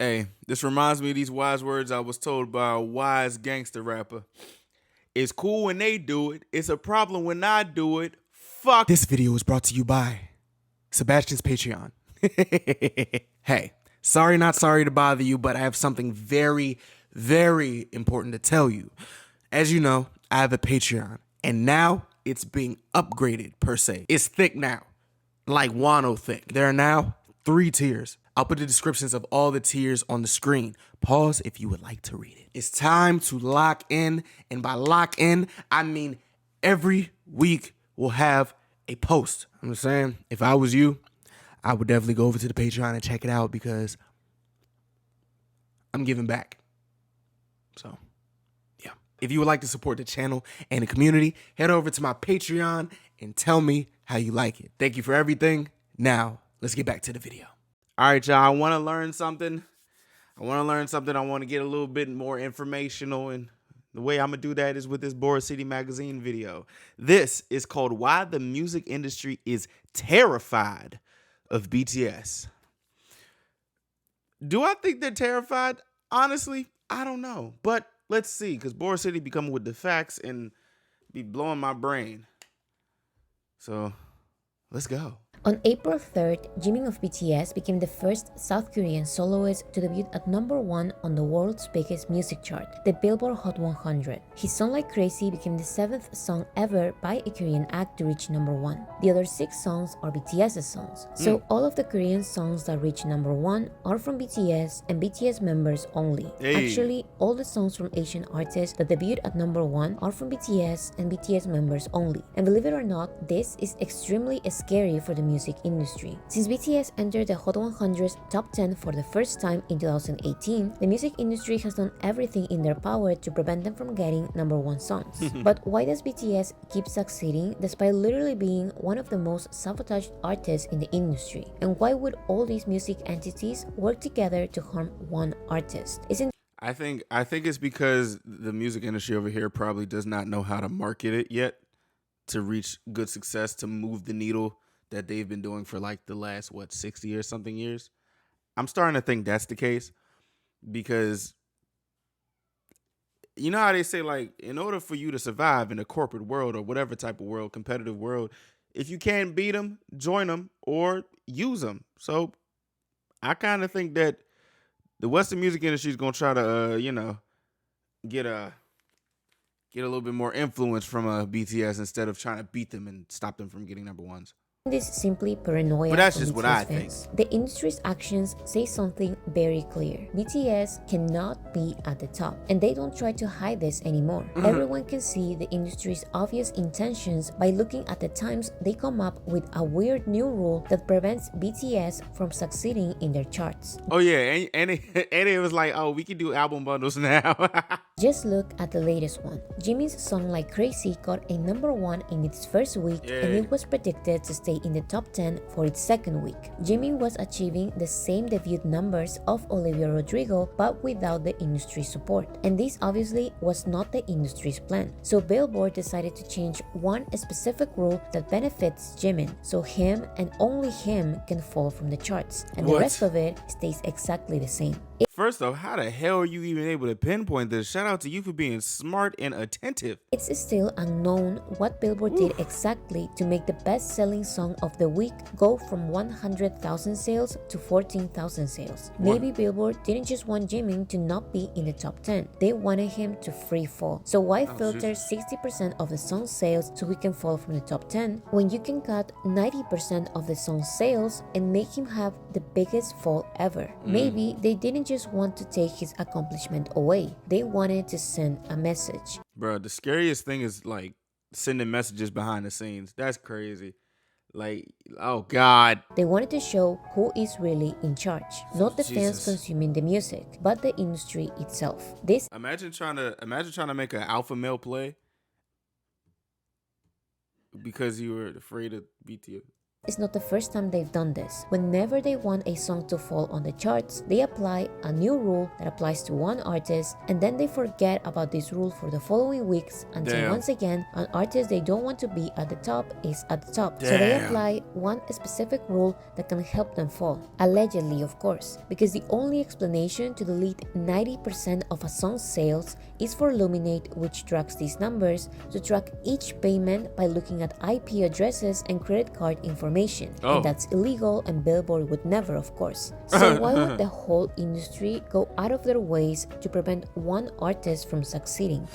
Hey, this reminds me of these wise words I was told by a wise gangster rapper. It's cool when they do it. It's a problem when I do it. Fuck. This video is brought to you by Sebastian's Patreon. Hey, sorry not sorry to bother you, but I have something very, very important to tell you. As you know, I have a Patreon, and now it's being upgraded per se. It's thick now, like Wano thick. There are now 3 tiers. I'll put the descriptions of all the tiers on the screen. Pause if you would like to read it. It's time to lock in, and by lock in, I mean every week we'll have a post. I'm just saying, if I was you, I would definitely go over to the Patreon and check it out because I'm giving back. So, yeah. If you would like to support the channel and the community, head over to my Patreon and tell me how you like it. Thank you for everything. Now, let's get back to the video. All right, y'all. I want to learn something. I want to get a little bit more informational. And the way I'm going to do that is with this Boris City Magazine video. This is called Why the Music Industry is Terrified of BTS. Do I think they're terrified? Honestly, I don't know. But let's see, because Boris City be coming with the facts and be blowing my brain. So let's go. On April 3rd, Jimin of BTS became the first South Korean soloist to debut at #1 on the world's biggest music chart, the Billboard Hot 100. His song Like Crazy became the 7th song ever by a Korean act to reach #1. The other 6 songs are BTS's songs. So all of the Korean songs that reach #1 are from BTS and BTS members only. Hey. Actually, all the songs from Asian artists that debuted at #1 are from BTS and BTS members only. And believe it or not, this is extremely scary for the music industry. Since BTS entered the Hot 100's top 10 for the first time in 2018, the music industry has done everything in their power to prevent them from getting #1 songs. But why does BTS keep succeeding despite literally being one of the most sabotaged artists in the industry? And why would all these music entities work together to harm one artist? I think it's because the music industry over here probably does not know how to market it yet to reach good success, to move the needle that they've been doing for like the last 60 or something years. I'm starting to think that's the case because you know how they say, like, in order for you to survive in a corporate world or whatever type of world, competitive world, if you can't beat them, join them or use them. So I kind of think that the Western music industry is going to try to get a little bit more influence from BTS instead of trying to beat them and stop them from getting #1s. This is simply paranoia. But that's from just what BTS I fans. think. The industry's actions say something very clear. BTS cannot be at the top, and they don't try to hide this anymore. Everyone can see the industry's obvious intentions by looking at the times they come up with a weird new rule that prevents BTS from succeeding in their charts. Oh yeah, and it was like, oh, we can do album bundles now. Just look at the latest one. Jimin's song Like Crazy got a #1 in its first week, and it was predicted to stay in the top 10 for its second week. Jimin was achieving the same debut numbers of Olivia Rodrigo, but without the industry support. And this obviously was not the industry's plan. So Billboard decided to change one specific rule that benefits Jimin, so him and only him can fall from the charts, and the rest of it stays exactly the same. First off, how the hell are you even able to pinpoint this? Shout out to you for being smart and attentive. It's still unknown what Billboard did exactly to make the best-selling song of the week go from 100,000 sales to 14,000 sales. Maybe Billboard didn't just want Jimin to not be in the top 10. They wanted him to free fall. So why filter 60% of the song's sales so he can fall from the top 10 when you can cut 90% of the song's sales and make him have the biggest fall ever? Maybe they didn't just want to take his accomplishment away. They wanted to send a message. Bro, the scariest thing is like sending messages behind the scenes. That's crazy. Like, oh God. They wanted to show who is really in charge, not the fans consuming the music, but the industry itself. Imagine trying to make an alpha male play because you were afraid of BTS. It's not the first time they've done this. Whenever they want a song to fall on the charts, they apply a new rule that applies to one artist, and then they forget about this rule for the following weeks until once again, an artist they don't want to be at the top is at the top. So they apply one specific rule that can help them fall. Allegedly, of course, because the only explanation to delete 90% of a song's sales is for Luminate, which tracks these numbers, to track each payment by looking at IP addresses and credit card information. And that's illegal, and Billboard would never, of course. So why would the whole industry go out of their ways to prevent one artist from succeeding?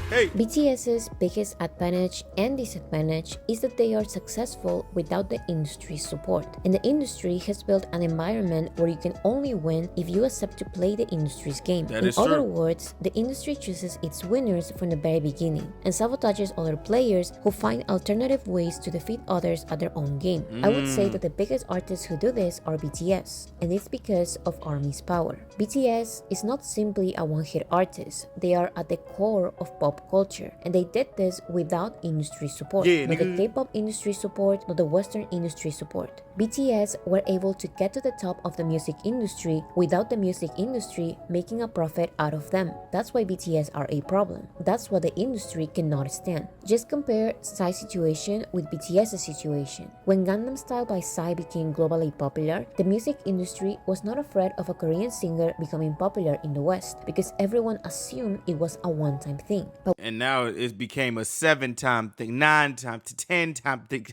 BTS's biggest advantage and disadvantage is that they are successful without the industry's support. And the industry has built an environment where you can only win if you accept to play the industry's game. In other words, the industry chooses its winners from the very beginning and sabotages other players who find alternative ways to defeat others at their own game. I would say that the biggest artists who do this are BTS, and it's because of ARMY's power. BTS is not simply a one-hit artist, they are at the core of pop culture, and they did this without industry support. Not the K-pop industry support, not the Western industry support. BTS were able to get to the top of the music industry without the music industry making a profit out of them. That's why BTS are a problem. That's what the industry cannot stand. Just compare Psy's situation with BTS's situation. When Gangnam Style by Psy became globally popular, the music industry was not afraid of a Korean singer becoming popular in the West because everyone assumed it was a one-time thing. And now it became a 7-time thing, 9-time to 10-time thing.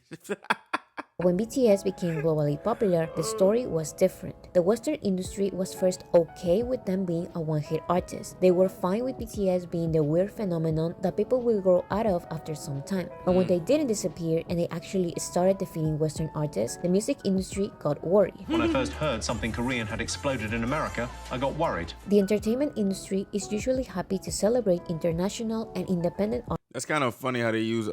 When BTS became globally popular, the story was different. The Western industry was first okay with them being a one-hit artist. They were fine with BTS being the weird phenomenon that people will grow out of after some time. But when they didn't disappear and they actually started defeating Western artists, the music industry got worried. When I first heard something Korean had exploded in America, I got worried. The entertainment industry is usually happy to celebrate international and independent art. That's kind of funny how they use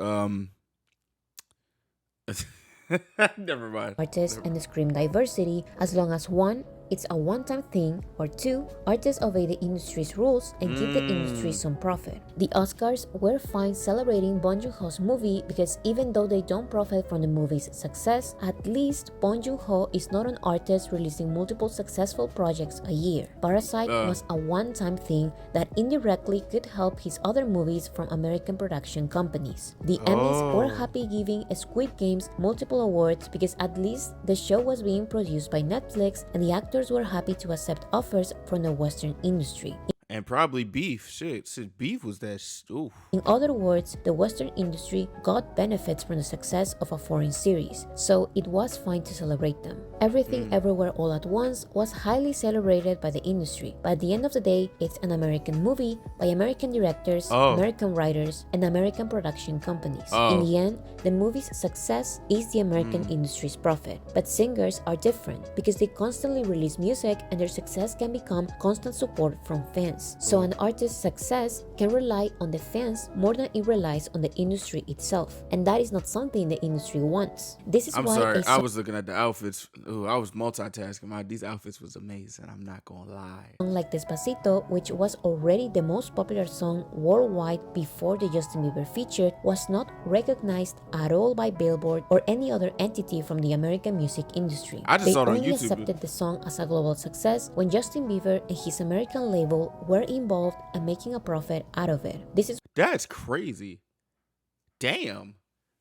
never mind. Artists and scream diversity as long as one, it's a one-time thing, or two, artists obey the industry's rules and give the industry some profit. The Oscars were fine celebrating Bong Joon-ho's movie because even though they don't profit from the movie's success, at least Bong Joon-ho is not an artist releasing multiple successful projects a year. Parasite was a one-time thing that indirectly could help his other movies from American production companies. The Emmys were happy giving Squid Games multiple awards because at least the show was being produced by Netflix and the actors were happy to accept offers from the Western industry. And probably beef. Shit, beef was that. Oof. In other words, the Western industry got benefits from the success of a foreign series, so it was fine to celebrate them. Everything Everywhere All at Once was highly celebrated by the industry, but at the end of the day, it's an American movie by American directors, American writers, and American production companies. In the end, the movie's success is the American industry's profit. But singers are different because they constantly release music and their success can become constant support from fans. So an artist's success can rely on the fans more than it relies on the industry itself. And that is not something the industry wants. This is I'm why sorry, I was looking at the outfits. Ooh, I was multitasking. These outfits was amazing. I'm not gonna lie. song like Despacito, which was already the most popular song worldwide before the Justin Bieber feature, was not recognized at all by Billboard or any other entity from the American music industry. I just They saw it on only YouTube. accepted the song as a global success when Justin Bieber and his American label were involved and making a profit out of it. This is That's crazy. Damn.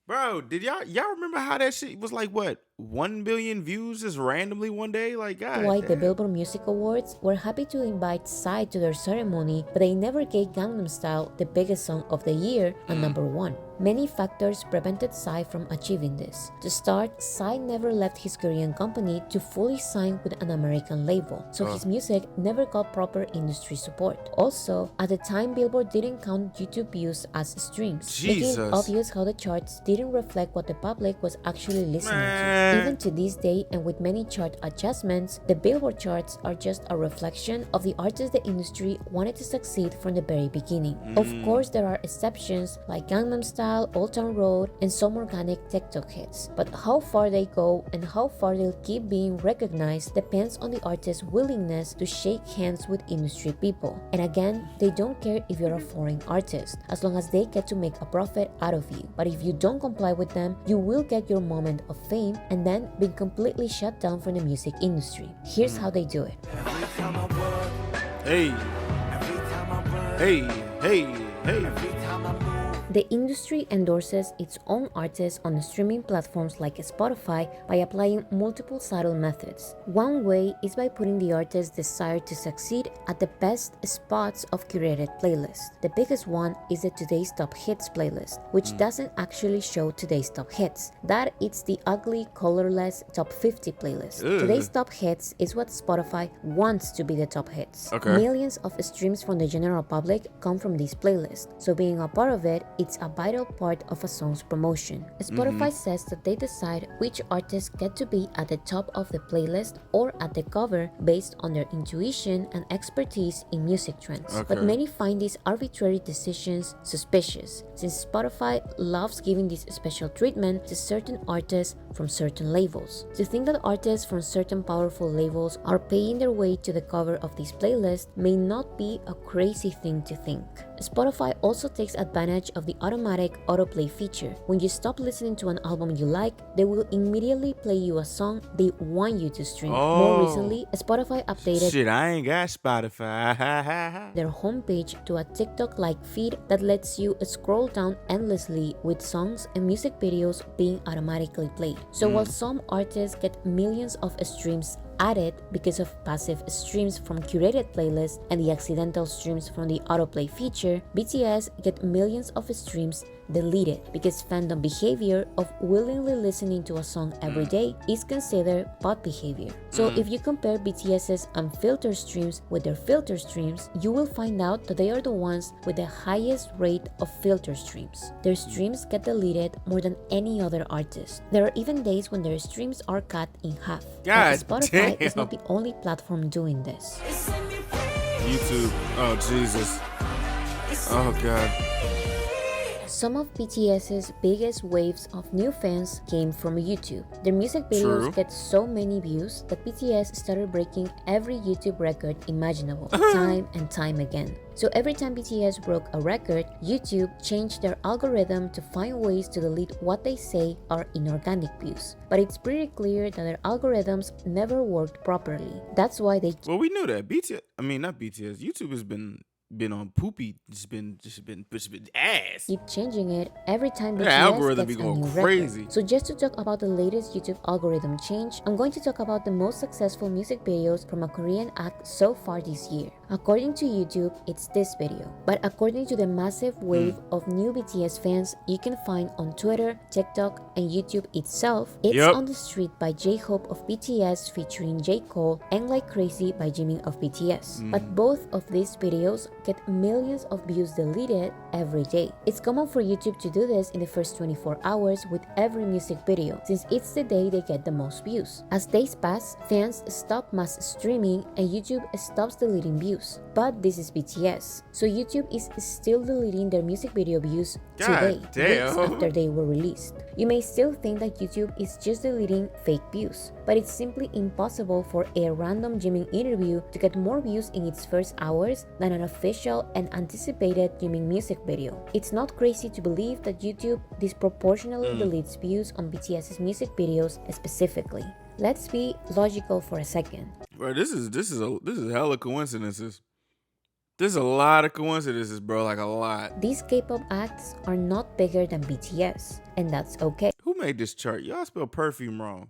Bro, did y'all remember how that shit was like, what, 1 billion views just randomly one day? Like, God why the damn. Billboard Music Awards were happy to invite Psy to their ceremony, but they never gave Gangnam Style, the biggest song of the year, a number one. Many factors prevented Psy from achieving this. To start, Psy never left his Korean company to fully sign with an American label, so his music never got proper industry support. Also, at the time, Billboard didn't count YouTube views as streams, making Jesus. it obvious how the charts didn't reflect what the public was actually listening Man. to. Even to this day, and with many chart adjustments, the Billboard charts are just a reflection of the artists the industry wanted to succeed from the very beginning. Of course, there are exceptions like Gangnam Style, Style, Old Town Road, and some organic TikTok hits. But how far they go and how far they'll keep being recognized depends on the artist's willingness to shake hands with industry people. And again, they don't care if you're a foreign artist, as long as they get to make a profit out of you. But if you don't comply with them, you will get your moment of fame and then be completely shut down from the music industry. Here's how they do it. Hey. Hey, hey, hey. The industry endorses its own artists on streaming platforms like Spotify by applying multiple subtle methods. One way is by putting the artist's desire to succeed at the best spots of curated playlists. The biggest one is the Today's Top Hits playlist, which doesn't actually show today's top hits. That it's the ugly, colorless Top 50 playlist. Ugh. Today's Top Hits is what Spotify wants to be the top hits. Okay. Millions of streams from the general public come from this playlist, so being a part of it, it's a vital part of a song's promotion. Spotify says that they decide which artists get to be at the top of the playlist or at the cover based on their intuition and expertise in music trends. Okay. But many find these arbitrary decisions suspicious, since Spotify loves giving this special treatment to certain artists from certain labels. To think that artists from certain powerful labels are paying their way to the cover of this playlist may not be a crazy thing to think. Spotify also takes advantage of the automatic autoplay feature. When you stop listening to an album you like, they will immediately play you a song they want you to stream. More recently, Spotify updated Shit, I ain't got Spotify. their homepage to a TikTok-like feed that lets you scroll down endlessly with songs and music videos being automatically played. So while some artists get millions of streams added because of passive streams from curated playlists and the accidental streams from the autoplay feature, BTS get millions of streams deleted because fandom behavior of willingly listening to a song every day is considered bot behavior. So if you compare BTS's unfiltered streams with their filtered streams, you will find out that they are the ones with the highest rate of filter streams. Their streams get deleted more than any other artist. There are even days when their streams are cut in half. God But Spotify is damn. not the only platform doing this. YouTube. Oh, Jesus. Oh, God. Some of BTS's biggest waves of new fans came from YouTube. Their music videos True. get so many views that BTS started breaking every YouTube record imaginable, time and time again. So every time BTS broke a record, YouTube changed their algorithm to find ways to delete what they say are inorganic views. But it's pretty clear that their algorithms never worked properly. That's why they Well, we knew that. BTS, I mean, not BTS. YouTube has been on poopy, just been ass. keep changing it every time BTS Yeah, algorithm gets be a going new crazy. record. So just to talk about the latest YouTube algorithm change, I'm going to talk about the most successful music videos from a Korean act so far this year. According to YouTube, it's this video. But according to the massive wave of new BTS fans you can find on Twitter, TikTok, and YouTube itself, it's Yup. On the Street by J-Hope of BTS featuring J. Cole and Like Crazy by Jimin of BTS. But both of these videos get millions of views deleted every day. It's common for YouTube to do this in the first 24 hours with every music video, since it's the day they get the most views. As days pass, fans stop mass streaming and YouTube stops deleting views. But this is BTS, so YouTube is still deleting their music video views today, God damn. weeks after they were released. You may still think that YouTube is just deleting fake views, but it's simply impossible for a random Jimin interview to get more views in its first hours than an official and anticipated Jimin music video. It's not crazy to believe that YouTube disproportionately deletes views on BTS's music videos specifically. Let's be logical for a second. Bro, this is hella coincidences. There's a lot of coincidences, bro. Like a lot. These K-pop acts are not bigger than BTS, and that's okay. Who made this chart? Y'all spell perfume wrong.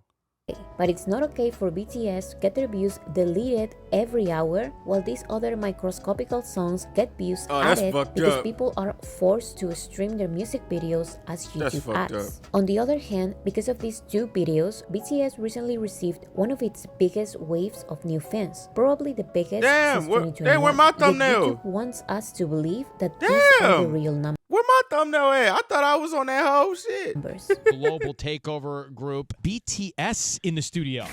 But it's not okay for BTS to get their views deleted every hour, while these other microscopical songs get views Oh, that's added fucked because up. people are forced to stream their music videos as That's YouTube fucked ads. On the other hand, because of these two videos, BTS recently received one of its biggest waves of new fans, probably the biggest Damn, since where 2021. my Yet thumbnail? YouTube wants us to believe that these are the Damn. real numbers. Where my thumbnail at? I thought I was on that whole shit. Global takeover group BTS in the studio.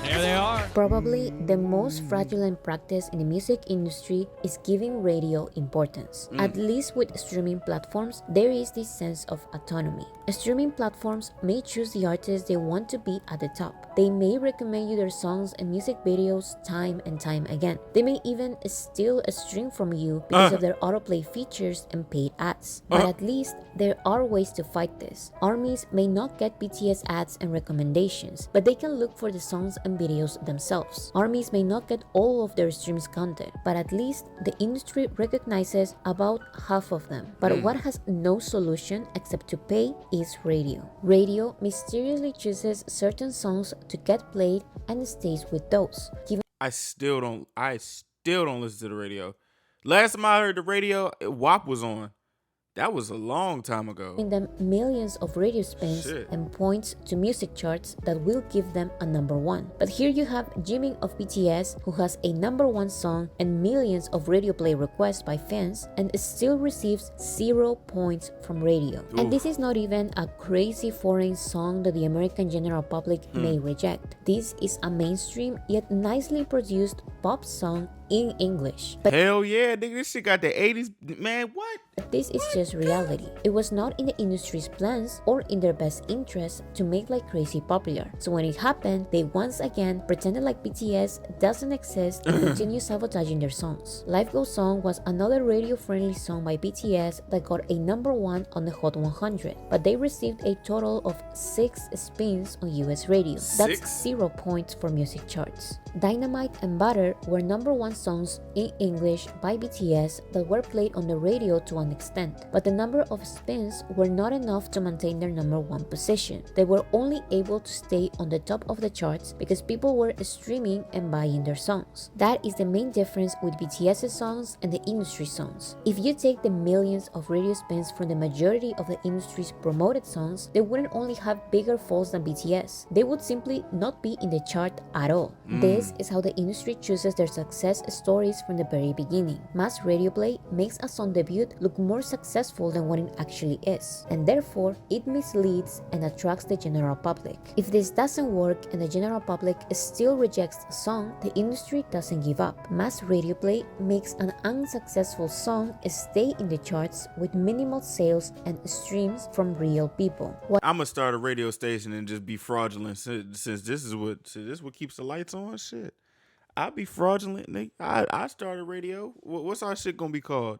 There they are. Probably the most fraudulent practice in the music industry is giving radio importance. At least with streaming platforms, there is this sense of autonomy. Streaming platforms may choose the artists they want to be at the top. They may recommend you their songs and music videos time and time again. They may even steal a stream from you because of their autoplay features and paid ads. But at least there are ways to fight this. Armies may not get BTS ads and recommendations, but they can look for the songs and videos themselves. Armies may not get all of their streams content, but at least the industry recognizes about half of them. But what has no solution except to pay is radio. Radio mysteriously chooses certain songs to get played and stays with those. I still don't listen to the radio. Last time I heard the radio, WAP was on. That was a long time ago. Giving them millions of radio spins Shit. and points to music charts that will give them a number one. But here you have Jimin of BTS, who has a number one song and millions of radio play requests by fans and still receives 0 points from radio. And this is not even a crazy foreign song that the American general public may reject. This is a mainstream yet nicely produced pop song in English. But Hell yeah, nigga, this shit got the 80s. Man, what? this is just reality. It was not in the industry's plans or in their best interest to make like crazy popular. So when it happened, they once again pretended like BTS doesn't exist and continue sabotaging their songs. Life Goes On was another radio-friendly song by BTS that got a number one on the Hot 100, but they received a total of 6 spins on US radio. That's 6? 0 points for music charts. Dynamite and Butter were number one songs in English by BTS that were played on the radio to an extent, but the number of spins were not enough to maintain their number one position. They were only able to stay on the top of the charts because people were streaming and buying their songs. That is the main difference with BTS's songs and the industry songs. If you take the millions of radio spins from the majority of the industry's promoted songs, they wouldn't only have bigger falls than BTS. They would simply not be in the chart at all. This is how the industry chooses their success stories from the very beginning. Mass radio play makes a song debut look more successful than what it actually is, and therefore it misleads and attracts the general public. If this doesn't work and the general public still rejects the song, the industry doesn't give up. Mass radio play makes an unsuccessful song stay in the charts with minimal sales and streams from real people. I'm gonna start a radio station and just be fraudulent since this is what keeps the lights on. Shit, I'll be fraudulent, nigga. I start a radio. What's our shit gonna be called?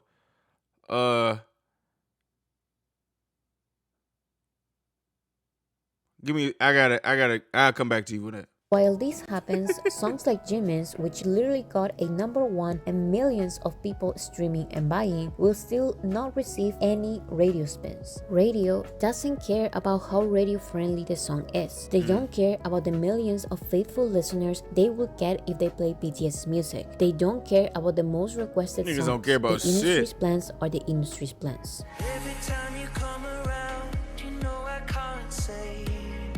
Give me. I'll come back to you with that. While this happens, songs like Jimin's, which literally got a number one and millions of people streaming and buying, will still not receive any radio spins. Radio doesn't care about how radio friendly the song is. They don't care about the millions of faithful listeners they will get if they play BTS music. They don't care about the most requested Niggas songs. don't care about the industry's shit. plans are the industry's plans. Every time you come around, you know I can't say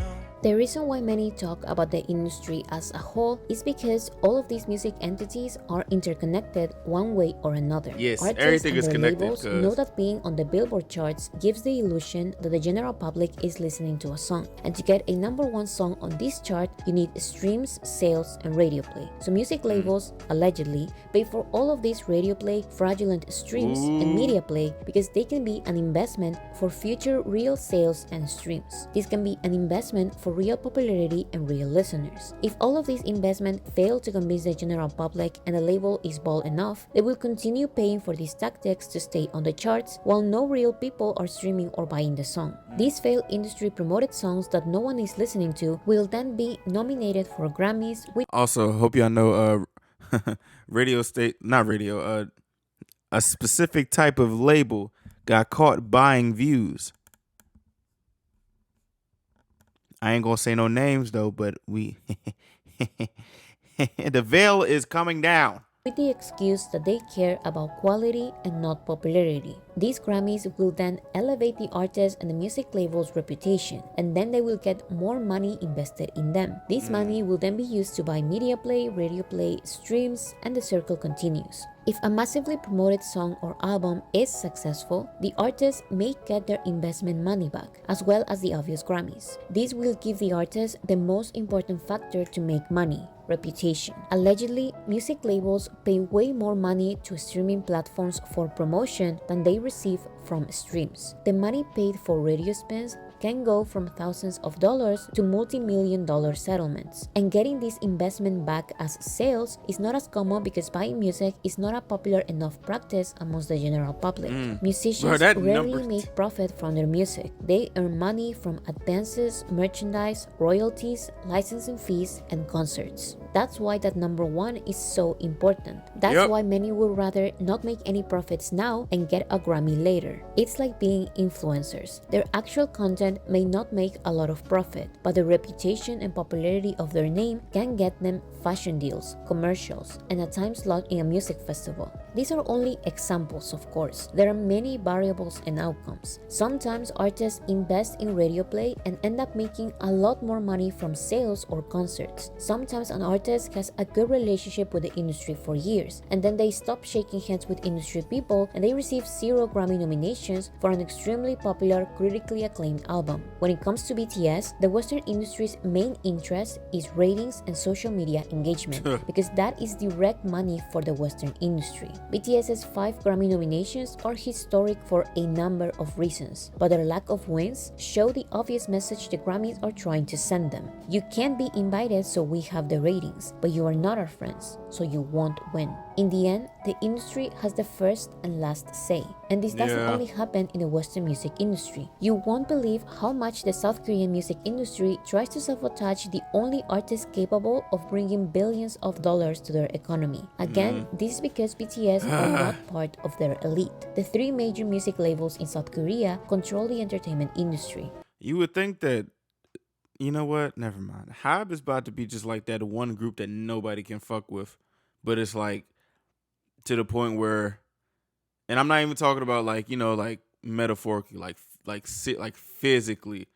no. The reason why many talk about the industry as a whole is because all of these music entities are interconnected one way or another. Yes, Artists everything and is their connected, labels cuz. know that being on the Billboard charts gives the illusion that the general public is listening to a song. And to get a number one song on this chart, you need streams, sales, and radio play. So music labels, allegedly, pay for all of this radio play, fraudulent streams, and media play because they can be an investment for future real sales and streams. This can be an investment for real popularity and real listeners. If all of these investment fail to convince the general public and the label is bold enough, they will continue paying for these tactics to stay on the charts while no real people are streaming or buying the song. These failed industry promoted songs that no one is listening to will then be nominated for Grammys, which Also, hope y'all know a specific type of label got caught buying views. I ain't gonna say no names though, but we the veil is coming down. with the excuse that they care about quality and not popularity. These Grammys will then elevate the artist and the music label's reputation, and then they will get more money invested in them. This money will then be used to buy media play, radio play, streams, and the circle continues. If a massively promoted song or album is successful, the artist may get their investment money back, as well as the obvious Grammys. This will give the artist the most important factor to make money: reputation. Allegedly, music labels pay way more money to streaming platforms for promotion than they receive from streams. The money paid for radio spins can go from thousands of dollars to multi-million-dollar settlements. And getting this investment back as sales is not as common because buying music is not a popular enough practice amongst the general public. Musicians rarely make profit from their music. They earn money from advances, merchandise, royalties, licensing fees, and concerts. That's why that number one is so important. That's why many would rather not make any profits now and get a Grammy later. It's like being influencers. Their actual content may not make a lot of profit, but the reputation and popularity of their name can get them fashion deals, commercials, and a time slot in a music festival. These are only examples, of course. There are many variables and outcomes. Sometimes artists invest in radio play and end up making a lot more money from sales or concerts. Sometimes an artist has a good relationship with the industry for years, and then they stop shaking hands with industry people and they receive 0 Grammy nominations for an extremely popular, critically acclaimed album. When it comes to BTS, the Western industry's main interest is ratings and social media engagement, because that is direct money for the Western industry. BTS's 5 Grammy nominations are historic for a number of reasons, but their lack of wins show the obvious message the Grammys are trying to send them. You can't be invited, so we have the ratings, but you are not our friends, so you won't win. In the end, the industry has the first and last say, and this doesn't only happen in the Western music industry. You won't believe how much the South Korean music industry tries to sabotage the only artist capable of bringing billions of dollars to their economy. Again, this is because BTS are not part of their elite. The 3 major music labels in South Korea control the entertainment industry. You would think that, you know what? Never mind. Hybe is about to be just like that one group that nobody can fuck with. But it's like to the point where, and I'm not even talking about like, you know, like metaphorically, like physically.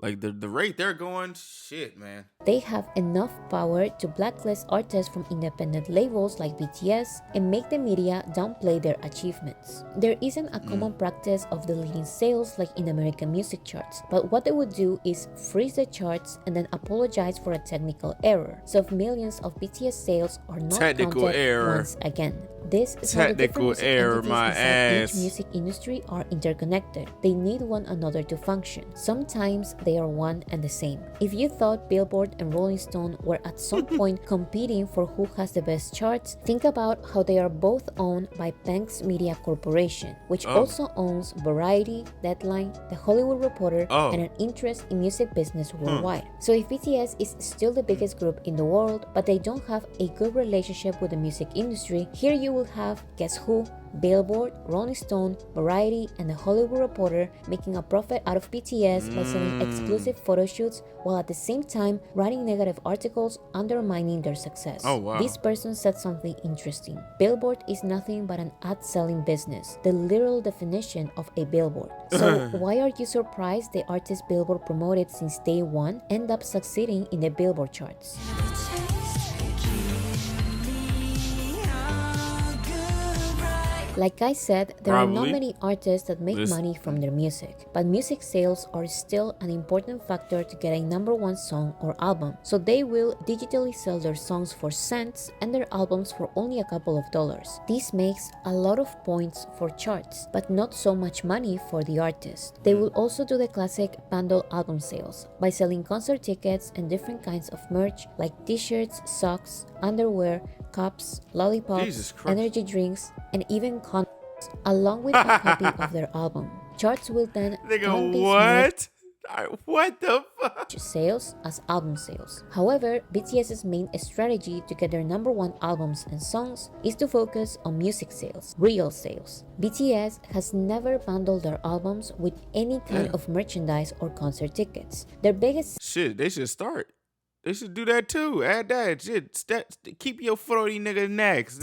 Like the rate they're going, shit, man. They have enough power to blacklist artists from independent labels like BTS and make the media downplay their achievements. There isn't a common practice of deleting sales like in American music charts, but what they would do is freeze the charts and then apologize for a technical error. So if millions of BTS sales are not counted once again. This is how the different entities inside each music industry are interconnected. They need one another to function. Sometimes they are one and the same. If you thought Billboard and Rolling Stone were at some point competing for who has the best charts, think about how they are both owned by Banks Media Corporation, which also owns Variety, Deadline, The Hollywood Reporter, and an interest in music business worldwide. So if BTS is still the biggest group in the world, but they don't have a good relationship with the music industry, here you will have Guess Who, Billboard, Rolling Stone, Variety, and The Hollywood Reporter making a profit out of BTS by selling exclusive photo shoots while at the same time writing negative articles undermining their success. This person said something interesting. Billboard is nothing but an ad-selling business, the literal definition of a billboard. So why are you surprised the artists Billboard promoted since day one end up succeeding in the Billboard charts? Like I said, there are not many artists that make money from their music, but music sales are still an important factor to get a #1 song or album, so they will digitally sell their songs for cents and their albums for only a couple of dollars. This makes a lot of points for charts, but not so much money for the artist. They will also do the classic bundle album sales by selling concert tickets and different kinds of merch like t-shirts, socks, underwear, cups, lollipops, energy drinks, and even condoms, along with a copy of their album. Charts will then count these merch What the fuck? sales as album sales. However, BTS's main strategy to get their #1 albums and songs is to focus on music sales, real sales. BTS has never bundled their albums with any kind of merchandise or concert tickets. Their biggest Shit, they should start. They should do that too. Add that shit. Keep your foot on these niggas' necks.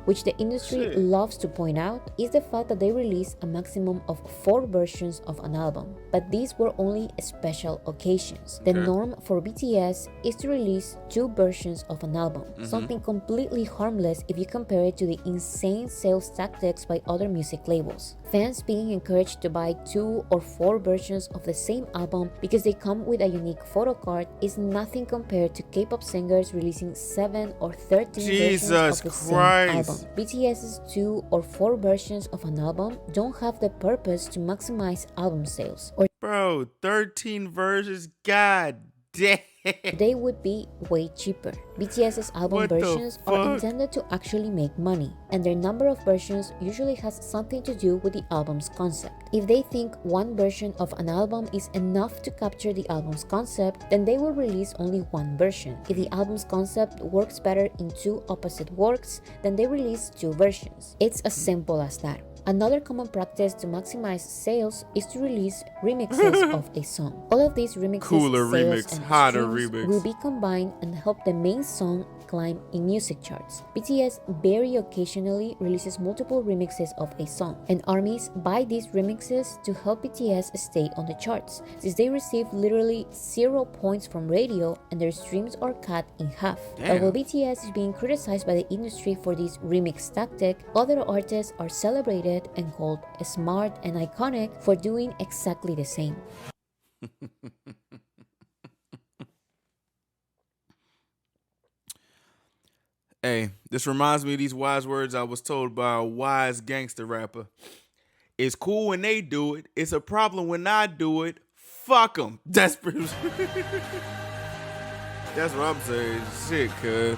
Which the industry Shit. loves to point out, is the fact that they release a maximum of 4 versions of an album, but these were only special occasions. The norm for BTS is to release 2 versions of an album, something completely harmless if you compare it to the insane sales tactics by other music labels. Fans being encouraged to buy 2 or 4 versions of the same album because they come with a unique photo card is nothing compared to K-pop singers releasing 7 or 13 versions of the same album. BTS's 2 or 4 versions of an album don't have the purpose to maximize album sales, or Bro, 13 versions? God damn. they would be way cheaper. BTS's album What the versions are fuck? intended to actually make money, and their number of versions usually has something to do with the album's concept. If they think one version of an album is enough to capture the album's concept, then they will release only one version. If the album's concept works better in 2 opposite works, then they release 2 versions. It's as simple as that. Another common practice to maximize sales is to release remixes of a song. All of these remixes, Cooler sales, remix, and hotter streams remix. will be combined and help the main song climb in music charts. BTS very occasionally releases multiple remixes of a song, and armies buy these remixes to help BTS stay on the charts, since they receive literally 0 points from radio and their streams are cut in half. But while BTS is being criticized by the industry for this remix tactic, other artists are celebrated and called smart and iconic for doing exactly the same. Hey, this reminds me of these wise words I was told by a wise gangster rapper. It's cool when they do it. It's a problem when I do it. Fuck them. That's pretty. That's what I'm saying. Shit, cuz.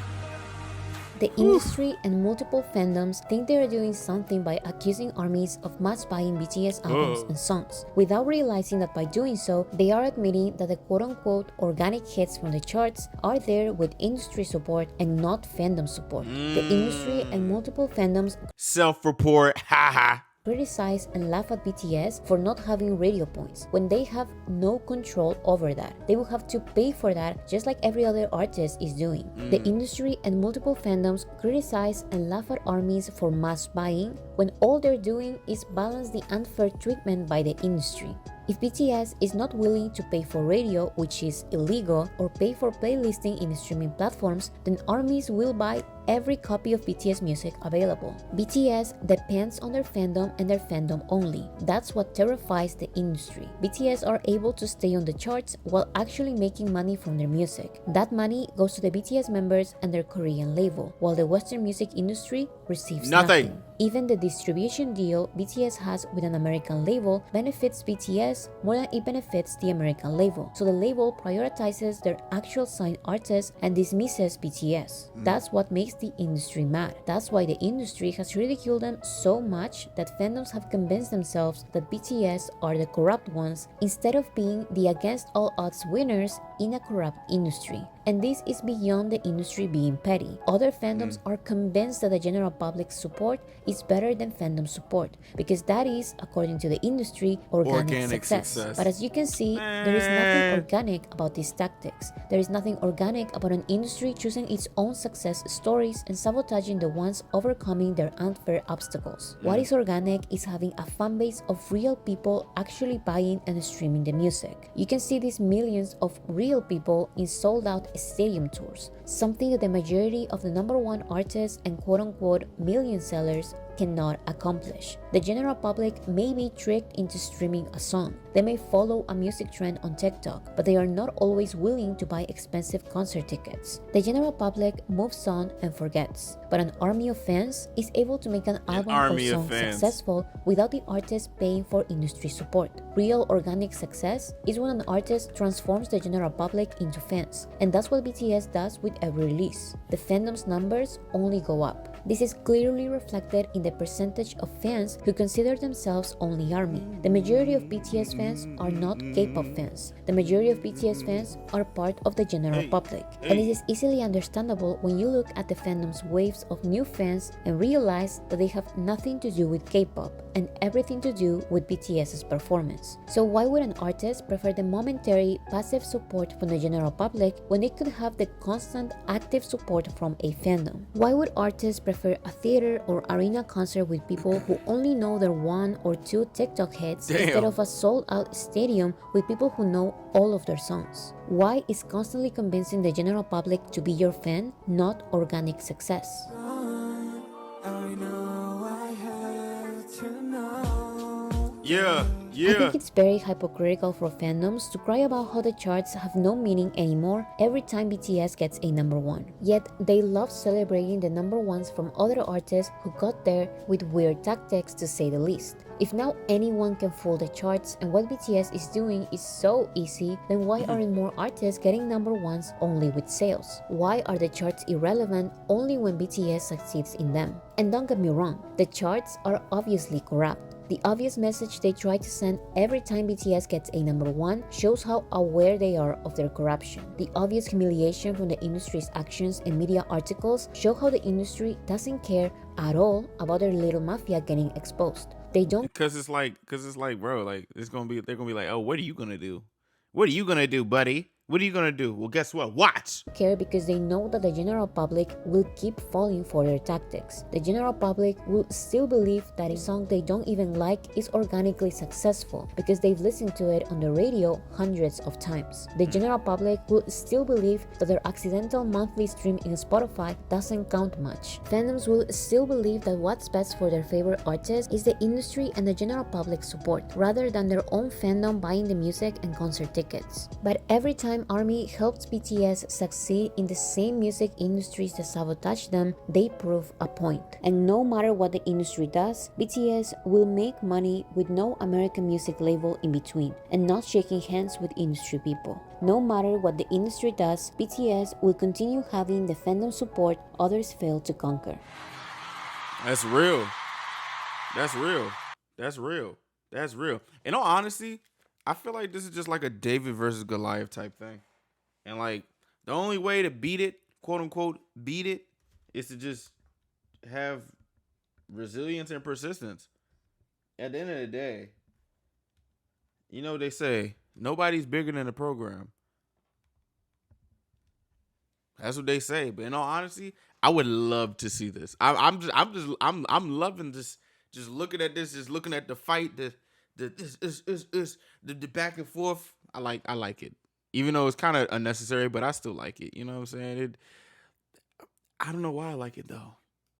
The industry and multiple fandoms think they are doing something by accusing armies of mass buying BTS albums and songs, without realizing that by doing so, they are admitting that the quote-unquote organic hits from the charts are there with industry support and not fandom support. The industry and multiple fandoms Self-report. Haha. criticize and laugh at BTS for not having radio points when they have no control over that. They will have to pay for that just like every other artist is doing. The industry and multiple fandoms criticize and laugh at armies for mass buying when all they're doing is balance the unfair treatment by the industry. If BTS is not willing to pay for radio, which is illegal, or pay for playlisting in streaming platforms, then armies will buy every copy of BTS music available. BTS depends on their fandom and their fandom only. That's what terrifies the industry. BTS are able to stay on the charts while actually making money from their music. That money goes to the BTS members and their Korean label, while the Western music industry receives nothing. Even the distribution deal BTS has with an American label benefits BTS more than it benefits the American label. So the label prioritizes their actual signed artists and dismisses BTS. That's what makes the industry mad. That's why the industry has ridiculed them so much that fandoms have convinced themselves that BTS are the corrupt ones instead of being the against all odds winners in a corrupt industry. And this is beyond the industry being petty. Other fandoms are convinced that the general public's support is better than fandom support, because that is, according to the industry, organic success. But as you can see, there is nothing organic about these tactics. There is nothing organic about an industry choosing its own success stories and sabotaging the ones overcoming their unfair obstacles. What is organic is having a fan base of real people actually buying and streaming the music. You can see these millions of real people in sold out stadium tours, something that the majority of the #1 artists and quote-unquote million sellers cannot accomplish. The general public may be tricked into streaming a song. They may follow a music trend on TikTok, but they are not always willing to buy expensive concert tickets. The general public moves on and forgets, but an army of fans is able to make an album or song successful without the artist paying for industry support. Real organic success is when an artist transforms the general public into fans, and that's what BTS does with every release. The fandom's numbers only go up. This is clearly reflected in the percentage of fans who consider themselves only ARMY. The majority of BTS fans are not K-pop fans. The majority of BTS fans are part of the general public. And it is easily understandable when you look at the fandom's waves of new fans and realize that they have nothing to do with K-pop and everything to do with BTS's performance. So why would an artist prefer the momentary, passive support from the general public when they could have the constant, active support from a fandom? Why would artists prefer a theater or arena concert with people who only know their one or two TikTok hits instead of a sold-out stadium with people who know all of their songs? Why is constantly convincing the general public to be your fan not organic success? Yeah, I think it's very hypocritical for fandoms to cry about how the charts have no meaning anymore every time BTS gets a number one. Yet they love celebrating the number ones from other artists who got there with weird tactics, to say the least. If now anyone can fool the charts and what BTS is doing is so easy, then why aren't more artists getting number ones only with sales? Why are the charts irrelevant only when BTS succeeds in them? And don't get me wrong, the charts are obviously corrupt. The obvious message they try to send every time BTS gets a number one shows how aware they are of their corruption. The obvious humiliation from the industry's actions and media articles show how the industry doesn't care at all about their little mafia getting exposed. They don't because it's like, bro, like they're gonna be like, oh, what are you gonna do? What are you gonna do, buddy? What are you gonna do? Well, guess what? Watch. care because they know that the general public will keep falling for their tactics. The general public will still believe that a song they don't even like is organically successful because they've listened to it on the radio hundreds of times. The general public will still believe that their accidental monthly stream in Spotify doesn't count much. Fandoms will still believe that what's best for their favorite artist is the industry and the general public support, rather than their own fandom buying the music and concert tickets. But every time ARMY helps BTS succeed in the same music industries that sabotage them, they prove a point. And no matter what the industry does, BTS will make money with no American music label in between, and not shaking hands with industry people. No matter what the industry does, BTS will continue having the fandom support others fail to conquer. That's real. That's real. That's real. That's real. In all honesty, I feel like this is just like a David versus Goliath type thing. And like the only way to beat it, quote unquote, beat it, is to just have resilience and persistence. At the end of the day, you know what they say, nobody's bigger than the program. That's what they say. But in all honesty, I would love to see this. I'm loving this. Just looking at this, just looking at the fight, the back and forth. I like it, even though it's kind of unnecessary, but I still like it. You know what I'm saying? I don't know why I like it though.